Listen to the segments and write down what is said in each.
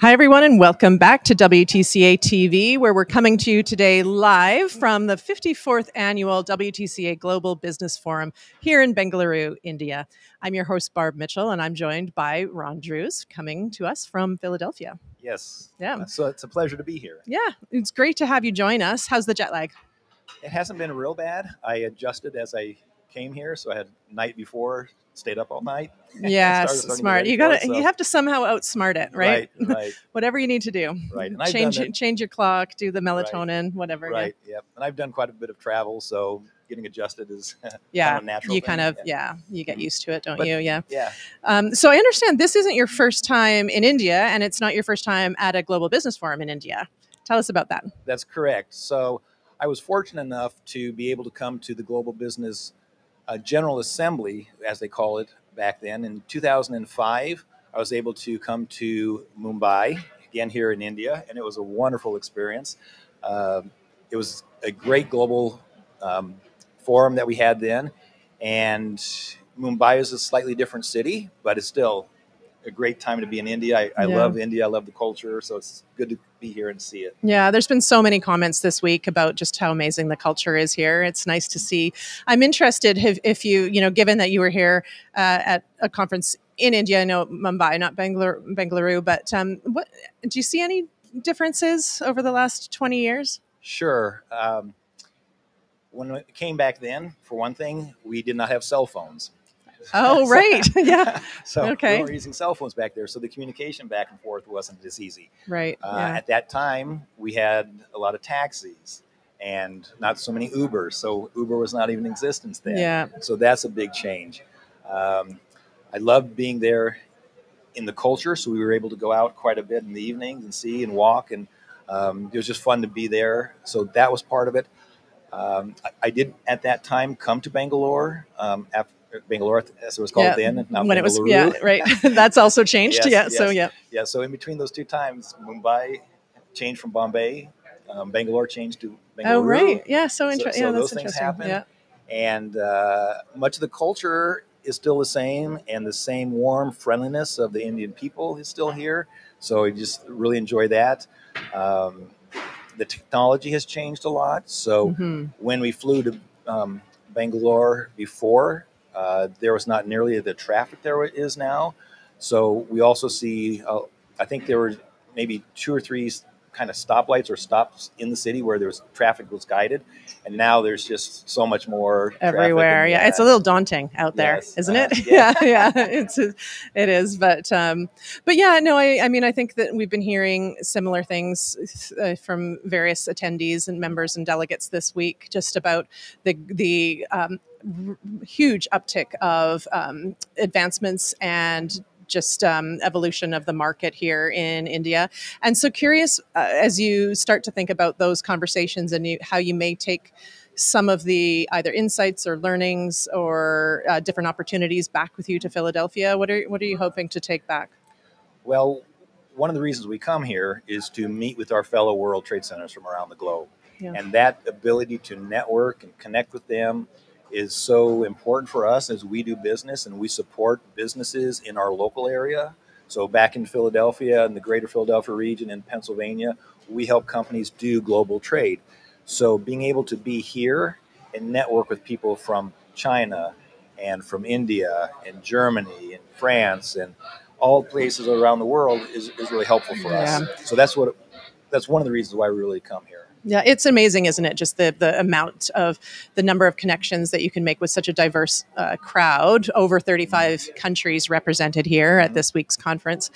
Hi, everyone, and welcome back to WTCA-TV, where we're coming to you today live from the 54th Annual WTCA Global Business Forum here in Bengaluru, India. I'm your host, Barb Mitchell, and I'm joined by Ron Drozd, coming to us from Philadelphia. Yes. Yeah. So it's a pleasure to be here. Yeah, it's great to have you join us. How's the jet lag? It hasn't been real bad. I adjusted as I came here, so I had night before, stayed up all night. Yes, smart. You have to somehow outsmart it, right? Right. Whatever you need to do. Right. And change your clock, do the melatonin, whatever. Right. Yeah. And I've done quite a bit of travel, so getting adjusted is kind of natural. You get used to it, don't you? Yeah. Yeah. So I understand this isn't your first time in India, and it's not your first time at a global business forum in India. Tell us about that. That's correct. So I was fortunate enough to be able to come to the Global Business General Assembly, as they call it back then. In 2005, I was able to come to Mumbai, again here in India, and it was a wonderful experience. It was a great global forum that we had then, and Mumbai is a slightly different city, but it's still a great time to be in India. I love India. I love the culture. So it's good to be here and see it. Yeah, there's been so many comments this week about just how amazing the culture is here. It's nice to see. I'm interested if you, given that you were here at a conference in India, I know Mumbai, not Bengaluru, but what do you see any differences over the last 20 years? Sure. When it came back then, for one thing, we did not have cell phones. Oh, right. Yeah. So we weren't using cell phones back there. So the communication back and forth wasn't as easy. Right. At that time, we had a lot of taxis and not so many Ubers. So Uber was not even in existence then. Yeah. So that's a big change. I loved being there in the culture. So we were able to go out quite a bit in the evenings and see and walk. And it was just fun to be there. So that was part of it. I did at that time come to Bangalore after Bengaluru, as it was called then. Now when Bengaluru. It was, right. That's also changed. Yes. So So in between those two times, Mumbai changed from Bombay, Bangalore changed to Bengaluru. Oh, right. Yeah. So interesting. So that's those things interesting. happened. Yeah. And much of the culture is still the same, and the same warm friendliness of the Indian people is still here. So I just really enjoy that. The technology has changed a lot. So when we flew to Bangalore before, there was not nearly the traffic there is now. So we also see, I think there were maybe 2 or 3 kind of stoplights or stops in the city where traffic was guided. And now there's just so much more everywhere. Traffic. Yeah. It's a little daunting out there, isn't it? Yeah. It is. But yeah, no, I mean, I think that we've been hearing similar things from various attendees and members and delegates this week, just about the huge uptick of advancements and just evolution of the market here in India. And so curious, as you start to think about those conversations and how you may take some of the either insights or learnings or different opportunities back with you to Philadelphia, what are you hoping to take back? Well, one of the reasons we come here is to meet with our fellow World Trade Centers from around the globe. Yeah. And that ability to network and connect with them is so important for us as we do business and we support businesses in our local area. So back in Philadelphia, in the Greater Philadelphia region in Pennsylvania, we help companies do global trade. So being able to be here and network with people from China and from India and Germany and France and all places around the world is really helpful for us. So that's one of the reasons why we really come here. Yeah, it's amazing, isn't it? Just the amount of the number of connections that you can make with such a diverse crowd, over 35 countries represented here at this week's conference.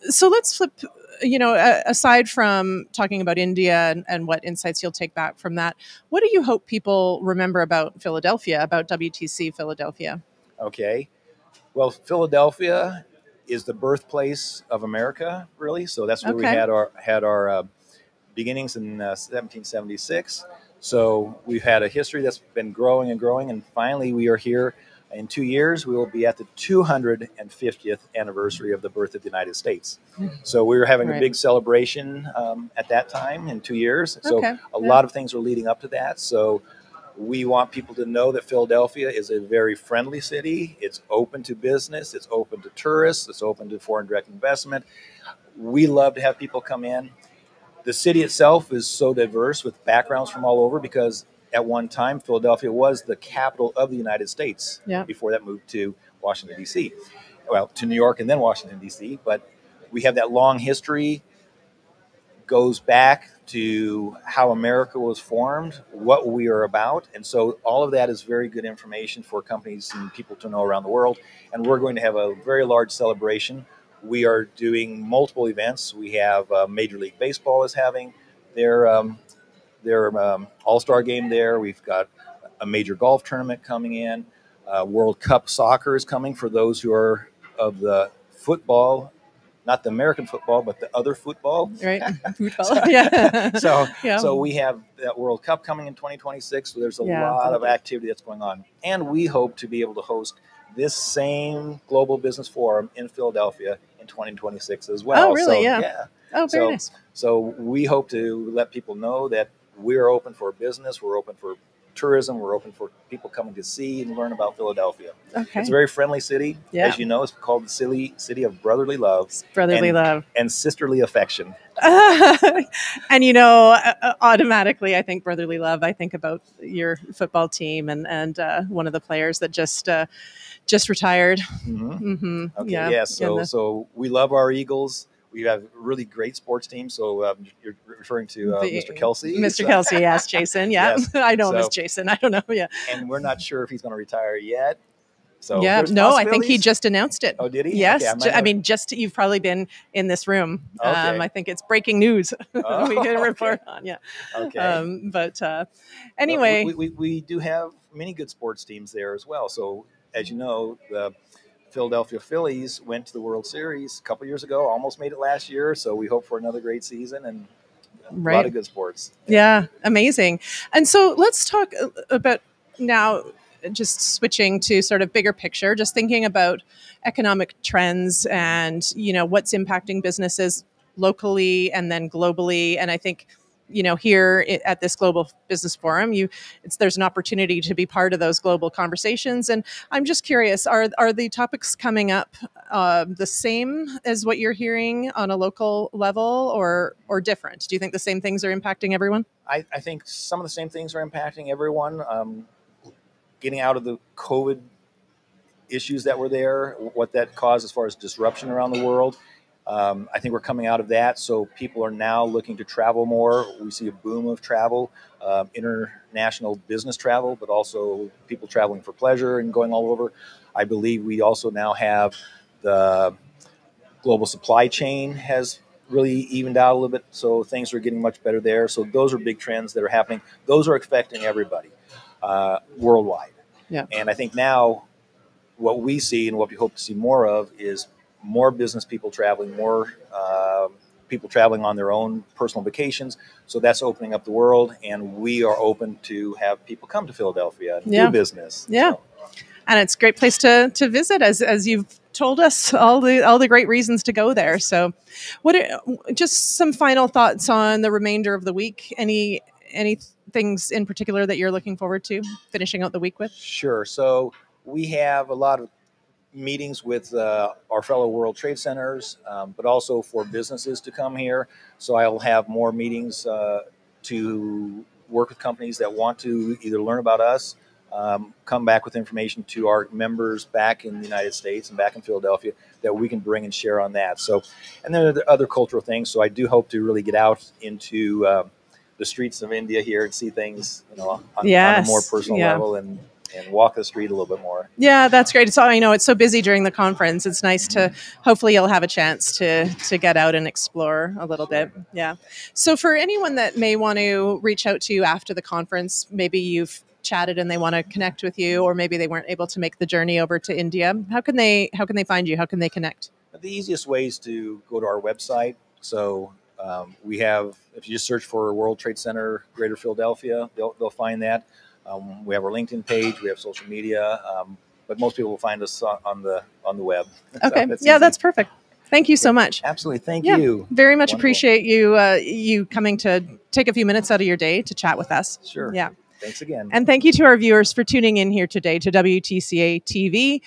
So let's flip, aside from talking about India and what insights you'll take back from that, what do you hope people remember about Philadelphia, about WTC Philadelphia? Okay. Well, Philadelphia is the birthplace of America, really. So that's where we had our beginnings in 1776. So we've had a history that's been growing and growing, and finally we are here. In 2 years, we will be at the 250th anniversary of the birth of the United States. So we were having a big celebration at that time in 2 years. So a lot of things are leading up to that. So We want people to know that Philadelphia is a very friendly city. It's open to business. It's open to tourists. It's open to foreign direct investment. We love to have people come in. The city itself is so diverse with backgrounds from all over because at one time, Philadelphia was the capital of the United States before that moved to Washington, D.C. Well, to New York and then Washington, D.C. But we have that long history, goes back to how America was formed, what we are about. And so all of that is very good information for companies and people to know around the world. And we're going to have a very large celebration. We are doing multiple events. We have Major League Baseball is having their All-Star game there. We've got a major golf tournament coming in. World Cup soccer is coming for those who are of the football, not the American football, but the other football. Right. Football. So we have that World Cup coming in 2026. So there's a lot of activity that's going on. And we hope to be able to host this same Global Business Forum in Philadelphia in 2026 as well. Oh, really? So, Oh, very nice. So we hope to let people know that we're open for business. We're open for tourism. We're open for people coming to see and learn about Philadelphia. Okay. It's a very friendly city. As you know, it's called the city of brotherly love. Love. And sisterly affection. And, automatically, I think brotherly love. I think about your football team and one of the players that just retired. Mm-hmm. Mm-hmm. Okay. So we love our Eagles. We have a really great sports team. So you're referring to Mr. Kelsey? Mr. Kelsey, yes, Jason. Yeah, yes. I know him as Jason. I don't know. Yeah. And we're not sure if he's going to retire yet. So I think he just announced it. Oh, did he? Yes. Okay, you've probably been in this room. Okay. I think it's breaking news. We did a report on. Yeah. Okay. Anyway. We do have many good sports teams there as well. So as you know, the Philadelphia Phillies went to the World Series a couple years ago, almost made it last year. So we hope for another great season and a lot of good sports. Yeah, amazing. And so let's talk about now, just switching to sort of bigger picture, just thinking about economic trends and, what's impacting businesses locally and then globally. And I think, here at this Global Business Forum, there's an opportunity to be part of those global conversations. And I'm just curious, are the topics coming up the same as what you're hearing on a local level or different? Do you think the same things are impacting everyone? I think some of the same things are impacting everyone. Getting out of the COVID issues that were there, what that caused as far as disruption around the world. I think we're coming out of that, so people are now looking to travel more. We see a boom of travel, international business travel, but also people traveling for pleasure and going all over. I believe we also now have the global supply chain has really evened out a little bit, so things are getting much better there. So those are big trends that are happening. Those are affecting everybody worldwide. Yeah. And I think now what we see and what we hope to see more of is more business people traveling, more people traveling on their own personal vacations. So that's opening up the world, and we are open to have people come to Philadelphia and do business. Yeah, so. And it's a great place to visit, as you've told us all the great reasons to go there. So, just some final thoughts on the remainder of the week? Any things in particular that you're looking forward to finishing out the week with? Sure. So we have a lot of meetings with our fellow World Trade Centers, but also for businesses to come here. So I'll have more meetings to work with companies that want to either learn about us, come back with information to our members back in the United States and back in Philadelphia that we can bring and share on that. So, and then there are other cultural things. So I do hope to really get out into the streets of India here and see things, on a more personal level and walk the street a little bit more. Yeah, that's great. So I know it's so busy during the conference. It's nice to, hopefully you'll have a chance to get out and explore a little bit. Yeah. So for anyone that may want to reach out to you after the conference, maybe you've chatted and they want to connect with you, or maybe they weren't able to make the journey over to India, how can they find you? How can they connect? The easiest way is to go to our website. So we have, if you just search for World Trade Center Greater Philadelphia, they'll find that. We have our LinkedIn page. We have social media, but most people will find us on the web. Okay, so that's perfect. Thank you so much. Absolutely, thank you. Very much appreciate you coming to take a few minutes out of your day to chat with us. Sure. Yeah. Thanks again. And thank you to our viewers for tuning in here today to WTCA-TV.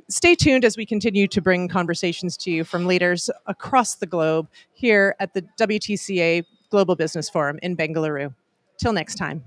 Stay tuned as we continue to bring conversations to you from leaders across the globe here at the WTCA Global Business Forum in Bengaluru. Till next time.